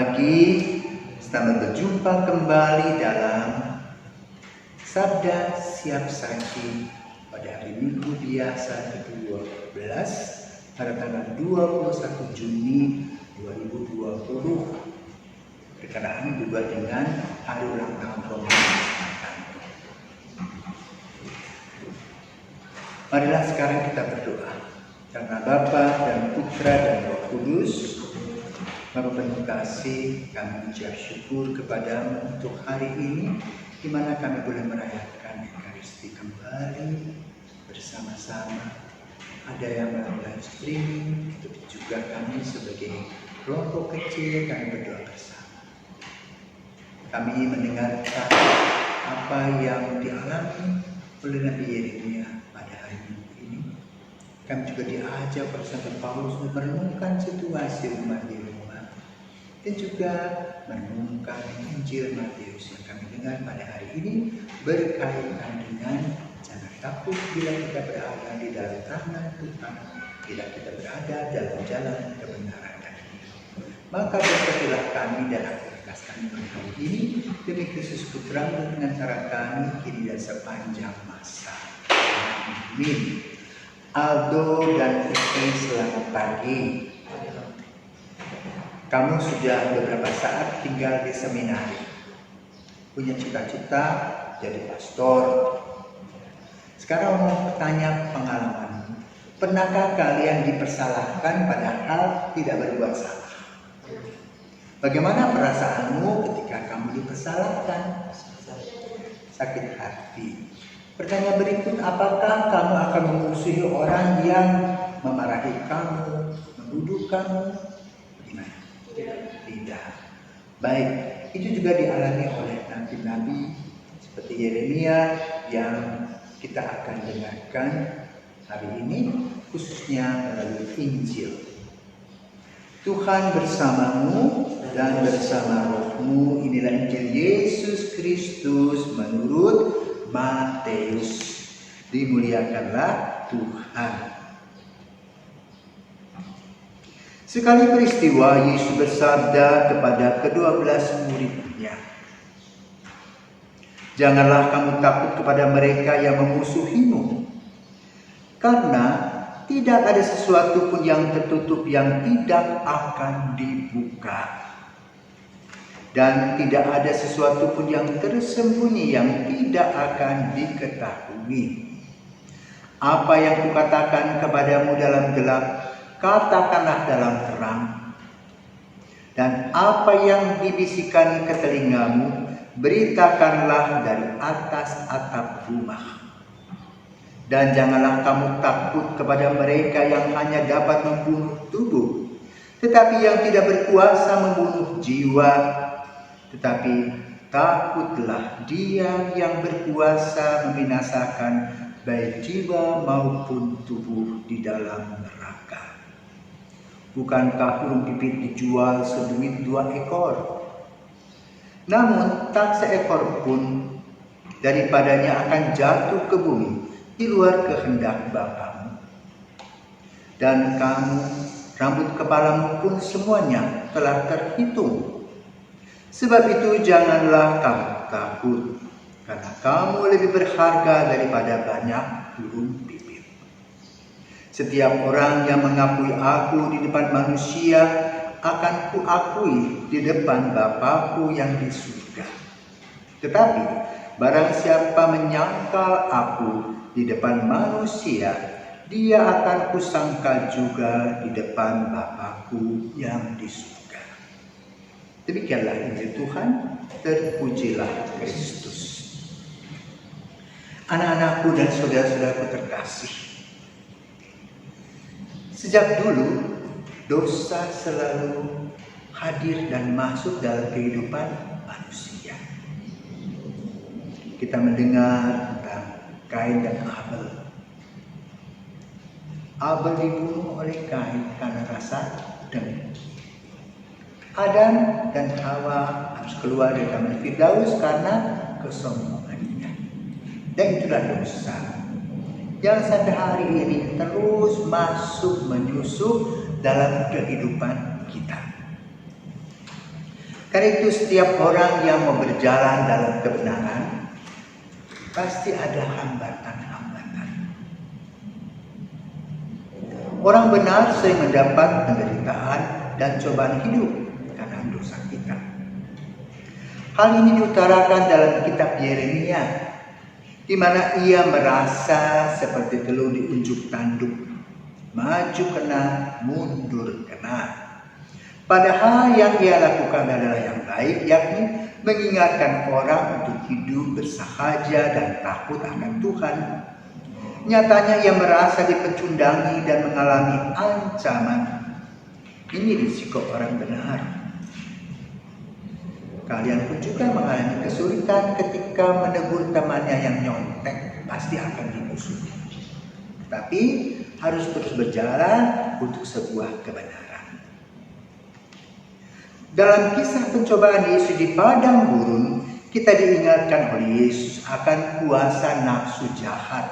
pagi, selamat berjumpa kembali dalam Sabda Siap Saji pada hari Minggu biasa ke-12 pada tanggal 21 Juni 2020 berkenaan juga dengan hari ulang tahun Romawi. Marilah sekarang kita berdoa karena Bapa dan Putra dan Roh Kudus. Bapa penuh kasih, kami ucap syukur kepadamu untuk hari ini, di mana kami boleh merayakan Ekaristi kembali bersama-sama. Ada yang melalui streaming, tapi juga kami sebagai kelompok kecil kami berdoa bersama. Kami mendengarkan apa yang dialami oleh Nabi Yeremia pada hari Minggu ini. Kami juga diajak bersama Paulus merenungkan situasi umat di Roma dan juga merenungkan Injil Matius yang kami dengar pada hari ini berkaitan dengan jangan takut bila kita berada di dalam tangan Tuhan, bila kita berada dalam jalan kebenaran dan hidup. Maka berkatilah kami dan aktivitas kami pada hari ini demi Kristus Putra-Mu dengan cara kami kini dan sepanjang masa. Amin. Aldo dan Vicky, selamat pagi. Kamu sudah beberapa saat tinggal di seminari, punya cita-cita jadi pastor. Sekarang mau bertanya pengalaman. Pernahkah kalian dipersalahkan padahal tidak berbuat salah? Bagaimana perasaanmu ketika kamu dipersalahkan? Sakit hati. Pertanyaan berikut, apakah kamu akan memusuhi orang yang memarahi kamu, menuduh kamu? Bagaimana? Tidak. Baik, itu juga dialami oleh nabi-nabi seperti Yeremia yang kita akan dengarkan hari ini, khususnya melalui Injil. Tuhan bersamamu dan bersama rohmu. Inilah Injil Yesus Kristus menurut Matius. Dimuliakanlah Tuhan. Sekali peristiwa Yesus bersabda kepada ke-12 murid-Nya, "Janganlah kamu takut kepada mereka yang memusuhimu, karena tidak ada sesuatu pun yang tertutup yang tidak akan dibuka, dan tidak ada sesuatu pun yang tersembunyi yang tidak akan diketahui. Apa yang kukatakan kepadamu dalam gelap, katakanlah dalam terang. Dan apa yang dibisikkan ke telingamu, beritakanlah dari atas atap rumah. Dan janganlah kamu takut kepada mereka yang hanya dapat membunuh tubuh, tetapi yang tidak berkuasa membunuh jiwa. Tetapi takutlah Dia yang berkuasa membinasakan baik jiwa maupun tubuh di dalam neraka. Bukankah burung pipit dijual seduit 2 ekor? Namun tak seekor pun daripadanya akan jatuh ke bumi di luar kehendak Bapamu. Dan kamu, rambut kepalamu pun semuanya telah terhitung. Sebab itu janganlah kamu takut, karena kamu lebih berharga daripada banyak burung pipit. Setiap orang yang mengakui aku di depan manusia, akan kuakui di depan Bapa-Ku yang di surga. Tetapi barang siapa menyangkal aku di depan manusia, dia akan kusangkal juga di depan Bapa-Ku yang di surga." Demikianlah Injil Tuhan, terpujilah Kristus. Anak-anakku dan saudara-saudaraku terkasih, sejak dulu dosa selalu hadir dan masuk dalam kehidupan manusia. Kita mendengar tentang Kain dan Abel. Abel dibunuh oleh Kain karena rasa dengki. Adam dan Hawa harus keluar dari Taman Firdaus karena kesombongannya. Dan itulah dosa yang sampai hari ini terus masuk menyusup dalam kehidupan kita. Karena itu setiap orang yang mau berjalan dalam kebenaran pasti ada hambatan-hambatan. Orang benar sering mendapat penderitaan dan cobaan hidup karena dosa kita. Hal ini diutarakan dalam kitab Yeremia, di mana ia merasa seperti telur di unjuk tanduk, maju kena, mundur kena. Padahal yang ia lakukan adalah yang baik, yakni mengingatkan orang untuk hidup bersahaja dan takut akan Tuhan. Nyatanya ia merasa dipecundangi dan mengalami ancaman. Ini risiko orang benar. Kalian pun juga mengalami kesulitan ketika menegur temannya yang nyontek, pasti akan dimusuhi. Tapi harus terus berjalan untuk sebuah kebenaran. Dalam kisah pencobaan Yesus di padang gurun, kita diingatkan oleh Yesus akan kuasa nafsu jahat,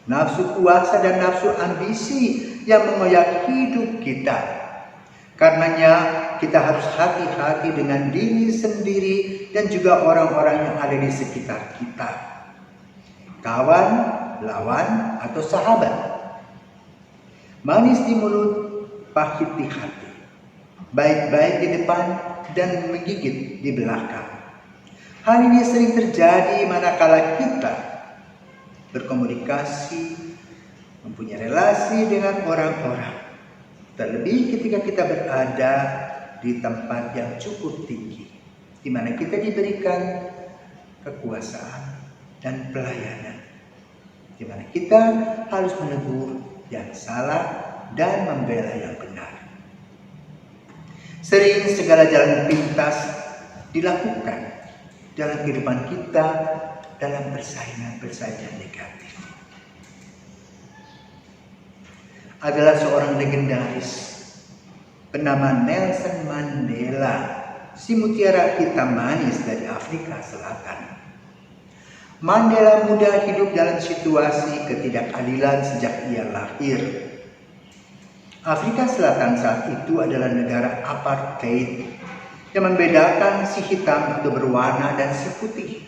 nafsu kuasa dan nafsu ambisi yang mengoyak hidup kita. Karenanya kita harus hati-hati dengan diri sendiri dan juga orang-orang yang ada di sekitar kita. Kawan, lawan, atau sahabat. Manis di mulut, pahit di hati. Baik-baik di depan dan menggigit di belakang. Hal ini sering terjadi manakala kita berkomunikasi, mempunyai relasi dengan orang-orang. Terlebih ketika kita berada di tempat yang cukup tinggi, di mana kita diberikan kekuasaan dan pelayanan, di mana kita harus menegur yang salah dan membela yang benar. Sering segala jalan pintas dilakukan dalam kehidupan kita dalam persaingan negatif. Adalah seorang legendaris bernama Nelson Mandela, si mutiara hitam manis dari Afrika Selatan. Mandela muda hidup dalam situasi ketidakadilan sejak ia lahir. Afrika Selatan saat itu adalah negara apartheid yang membedakan si hitam atau berwarna dan si putih.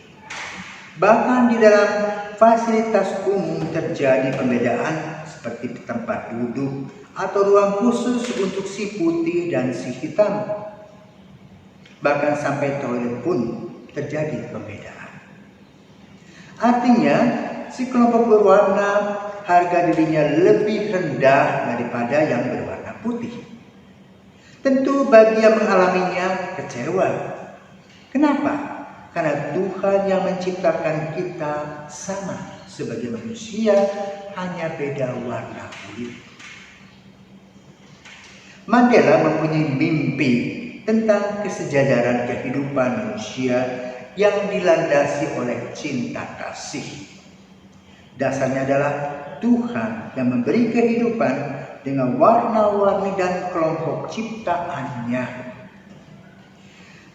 Bahkan di dalam fasilitas umum terjadi pembedaan seperti tempat duduk atau ruang khusus untuk si putih dan si hitam. Bahkan sampai toilet pun terjadi pembedaan. Artinya, si kelompok berwarna harga dirinya lebih rendah daripada yang berwarna putih. Tentu bagi yang mengalaminya kecewa. Kenapa? Karena Tuhan yang menciptakan kita sama sebagai manusia, hanya beda warna kulit. Mandela mempunyai mimpi tentang kesejahteraan kehidupan manusia yang dilandasi oleh cinta kasih. Dasarnya adalah Tuhan yang memberi kehidupan dengan warna-warni dan kelompok ciptaannya.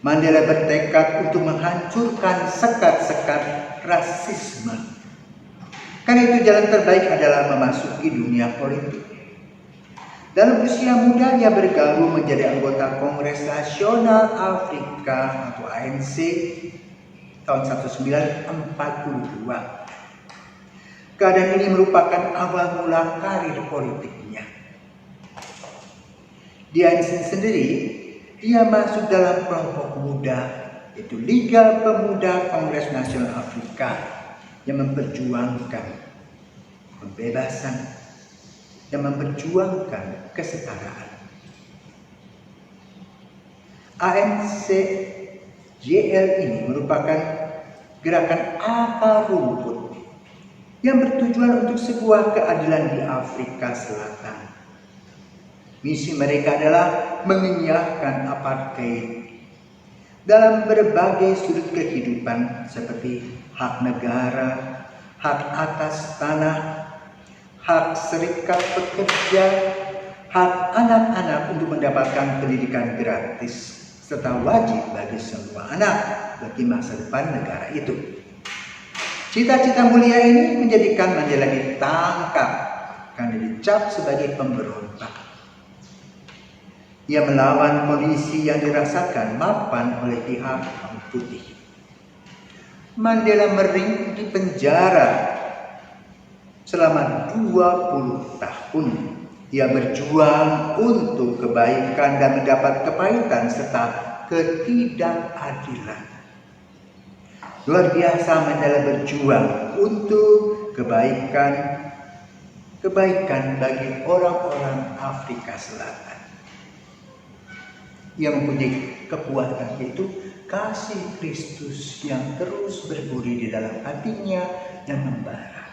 Mandela bertekad untuk menghancurkan sekat-sekat rasisme. Karena itu jalan terbaik adalah memasuki dunia politik. Dalam usia muda ia bergabung menjadi anggota Kongres Nasional Afrika atau ANC tahun 1942. Keadaan ini merupakan awal mula karir politiknya. Di ANC sendiri, ia masuk dalam kelompok muda, yaitu Liga Pemuda Kongres Nasional Afrika, yang memperjuangkan pembebasan, yang memperjuangkan kesetaraan. ANC-JL ini merupakan gerakan akar rumput yang bertujuan untuk sebuah keadilan di Afrika Selatan. Misi mereka adalah mengenyahkan apartheid dalam berbagai sudut kehidupan seperti hak negara, hak atas tanah, hak serikat pekerja, hak anak-anak untuk mendapatkan pendidikan gratis, serta wajib bagi semua anak bagi masa depan negara itu. Cita-cita mulia ini menjadikan Mandela ditangkap karena dicap sebagai pemberontak. Ia melawan kondisi yang dirasakan mapan oleh pihak kaum putih. Mandela mering di penjara selama 20 tahun. Ia berjuang untuk kebaikan dan mendapat kepahitan serta ketidakadilan. Luar biasa Mandela berjuang untuk kebaikan bagi orang-orang Afrika Selatan. Ia mempunyai kekuatan, yaitu kasih Kristus yang terus berbudi di dalam hatinya dan membara.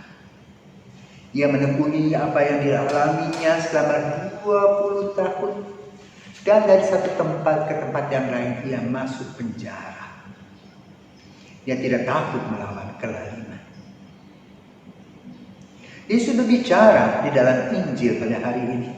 Ia menekuni apa yang dialaminya selama 20 tahun, dan dari satu tempat ke tempat yang lain ia masuk penjara. Ia tidak takut melawan kelaliman. Yesus berbicara di dalam Injil pada hari ini.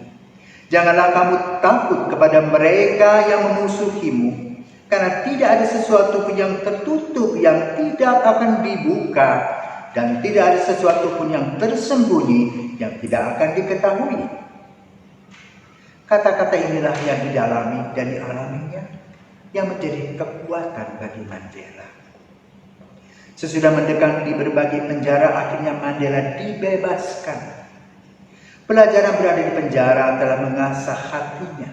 Janganlah kamu takut kepada mereka yang memusuhimu, karena tidak ada sesuatu pun yang tertutup yang tidak akan dibuka, dan tidak ada sesuatu pun yang tersembunyi yang tidak akan diketahui. Kata-kata inilah yang didalami dan dialaminya, yang menjadi kekuatan bagi Mandela. Sesudah mendekam di berbagai penjara, akhirnya Mandela dibebaskan. Pelajaran berada di penjara telah mengasah hatinya.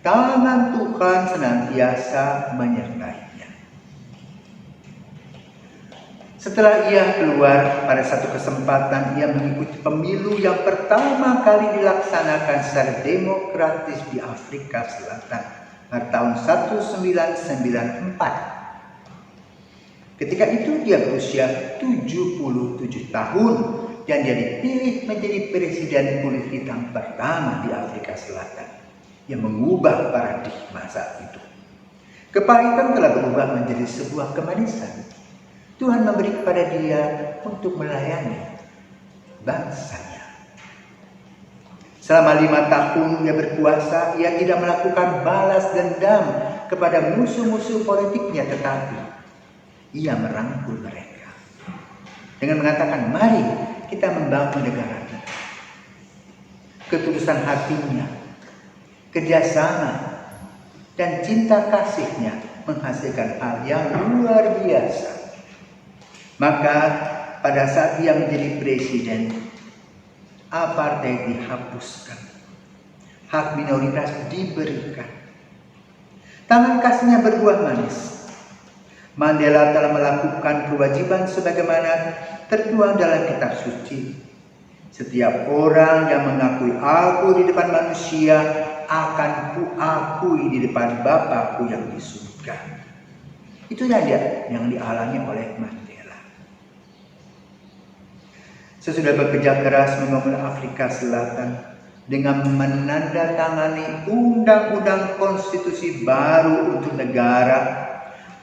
Tangan Tuhan senantiasa menyertainya. Setelah ia keluar, pada satu kesempatan ia mengikuti pemilu yang pertama kali dilaksanakan secara demokratis di Afrika Selatan pada tahun 1994. Ketika itu dia berusia 77 tahun dan dia dipilih menjadi presiden kulit hitam pertama di Afrika Selatan yang mengubah paradigma saat itu. Kepahitan telah berubah menjadi sebuah kemanisan. Tuhan memberi kepada dia untuk melayani bangsanya. Selama 5 tahun dia berkuasa, ia tidak melakukan balas dendam kepada musuh-musuh politiknya, tetapi ia merangkul mereka dengan mengatakan, mari kita membangun negara kita. Ketulusan hatinya, kerjasama, dan cinta kasihnya menghasilkan hal yang luar biasa. Maka pada saat dia menjadi presiden, apartheid dihapuskan, hak minoritas diberikan, tangan kasihnya berbuah manis. Mandela telah melakukan kewajiban sebagaimana tertuang dalam kitab suci. Setiap orang yang mengakui aku di depan manusia akan kuakui di depan Bapakku yang di surga. Itulah dia yang dialami oleh Mandela. Sesudah bekerja keras membangun Afrika Selatan dengan menandatangani undang-undang konstitusi baru untuk negara,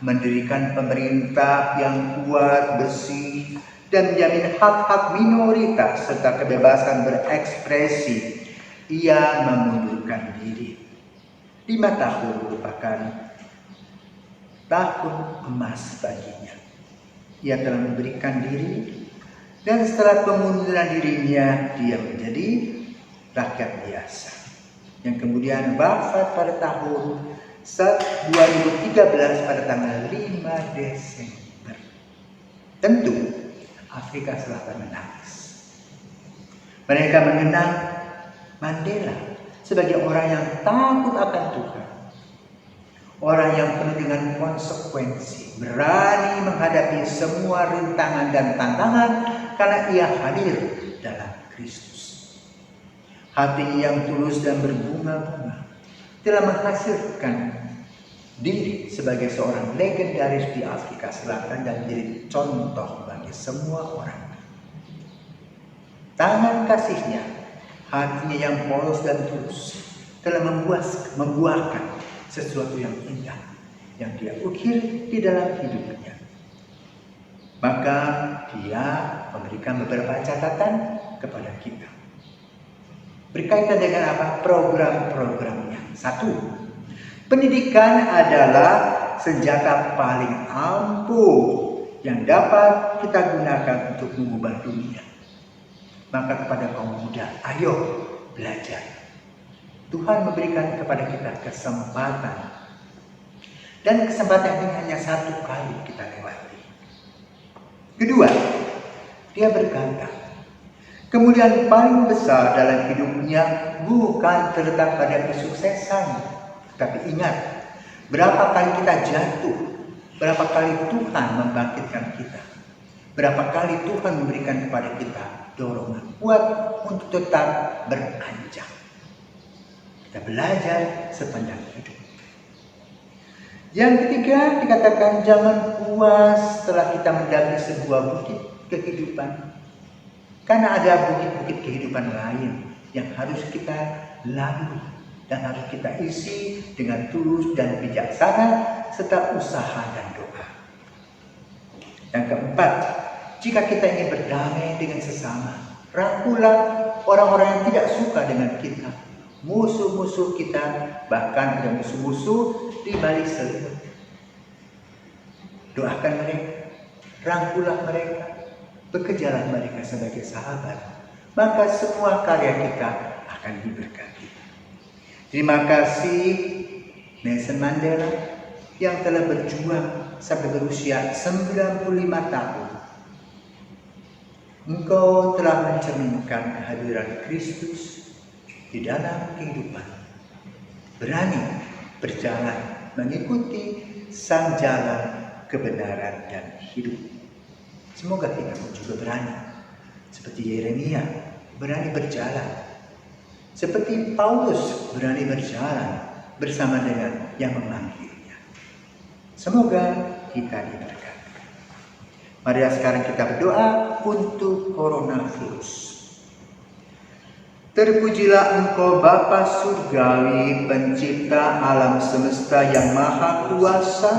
mendirikan pemerintah yang kuat, bersih, dan menjamin hak-hak minoritas serta kebebasan berekspresi, ia memundurkan diri. 5 tahun merupakan tahun emas baginya. Ia telah memberikan diri, dan setelah pengunduran dirinya, dia menjadi rakyat biasa yang kemudian wafat pada tahun 2013 pada tanggal 5 Desember. Tentu Afrika Selatan menangis. Mereka mengenang Mandela sebagai orang yang takut akan Tuhan, orang yang penuh dengan konsekuensi, berani menghadapi semua rintangan dan tantangan karena ia hadir dalam Kristus. Hati yang tulus dan berbunga-bunga telah menghasilkan diri sebagai seorang legendaris di Afrika Selatan dan menjadi contoh bagi semua orang. Tangan kasihnya, hatinya yang polos dan tulus, telah membuahkan sesuatu yang indah yang dia ukir di dalam hidupnya. Maka dia memberikan beberapa catatan kepada kita berkaitan dengan apa? Program-programnya. 1. Pendidikan adalah senjata paling ampuh yang dapat kita gunakan untuk mengubah dunia. Maka kepada kaum muda, ayo belajar. Tuhan memberikan kepada kita kesempatan. Dan kesempatan ini hanya satu kali kita lewati. Kedua, dia berkata, kemuliaan paling besar dalam hidupnya bukan terletak pada kesuksesan. Tapi ingat, berapa kali kita jatuh, berapa kali Tuhan membangkitkan kita, berapa kali Tuhan memberikan kepada kita dorongan kuat untuk tetap beranjak. Kita belajar sepanjang hidup. Yang ketiga dikatakan jangan puas setelah kita mendaki sebuah bukit kehidupan. Karena ada bukit-bukit kehidupan lain yang harus kita lalui dan harus kita isi dengan tulus dan bijaksana serta usaha dan doa. Yang keempat, jika kita ingin berdamai dengan sesama, rangkulah orang-orang yang tidak suka dengan kita, musuh-musuh kita, bahkan ada musuh-musuh di balik selimut. Doakan mereka, rangkulah mereka, bekerjalah mereka sebagai sahabat, maka semua karya kita akan diberkati. Terima kasih Nelson Mandela yang telah berjuang sampai berusia 95 tahun. Engkau telah mencerminkan kehadiran Kristus di dalam kehidupan. Berani berjalan mengikuti sang jalan kebenaran dan hidup. Semoga kita pun juga berani, seperti Yeremia berani berjalan, seperti Paulus berani berjalan bersama dengan yang memanggilnya. Semoga kita diberkati. Mari sekarang kita berdoa untuk coronavirus. Terpujilah Engkau Bapa Surgawi, pencipta alam semesta yang maha kuasa.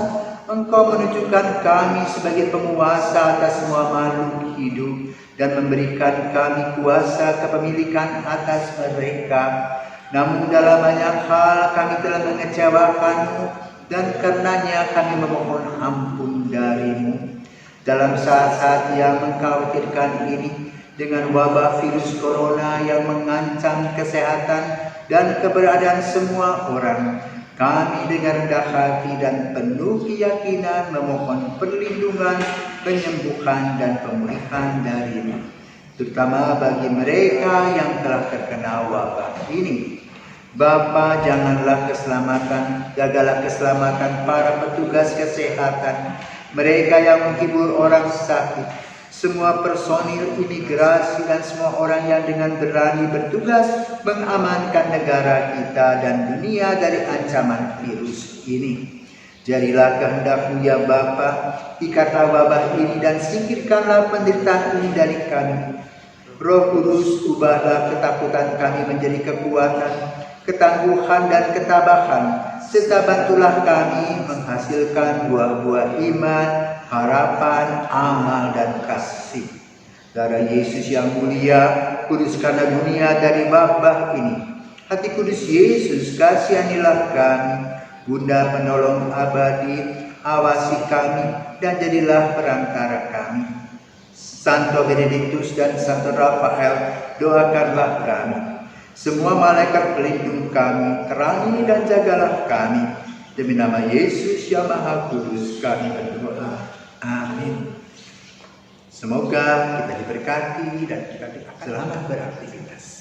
Engkau menunjukkan kami sebagai penguasa atas semua makhluk hidup dan memberikan kami kuasa kepemilikan atas mereka. Namun dalam banyak hal kami telah mengecewakan-Mu dan karenanya kami memohon ampun dari-Mu. Dalam saat-saat yang mengkhawatirkan ini, dengan wabah virus corona yang mengancam kesehatan dan keberadaan semua orang, kami dengan rendah hati dan penuh keyakinan memohon perlindungan, penyembuhan dan pemulihan dari-Mu, terutama bagi mereka yang telah terkena wabah ini. Bapa, jagalah keselamatan para petugas kesehatan, mereka yang menghibur orang sakit, semua personil imigrasi dan semua orang yang dengan berani bertugas mengamankan negara kita dan dunia dari ancaman virus ini. Jadilah kehendak-Mu ya Bapa, ikatlah wabah ini dan singkirkanlah penderitaan ini dari kami. Roh Kudus, ubahlah ketakutan kami menjadi kekuatan, ketangguhan dan ketabahan, serta bantulah kami menghasilkan buah-buah iman, harapan, amal, dan kasih. Darah Yesus yang mulia, kuduskanlah dunia dari wabah ini. Hati kudus Yesus, kasihanilah kami. Bunda penolong abadi, awasi kami dan jadilah perantara kami. Santo Benediktus dan Santo Rafael, doakanlah kami. Semua malaikat pelindung kami, terangi dan jagalah kami. Demi nama Yesus yang Maha Kudus kami berdoa. Amin. Semoga kita diberkati dan kita selamat beraktivitas.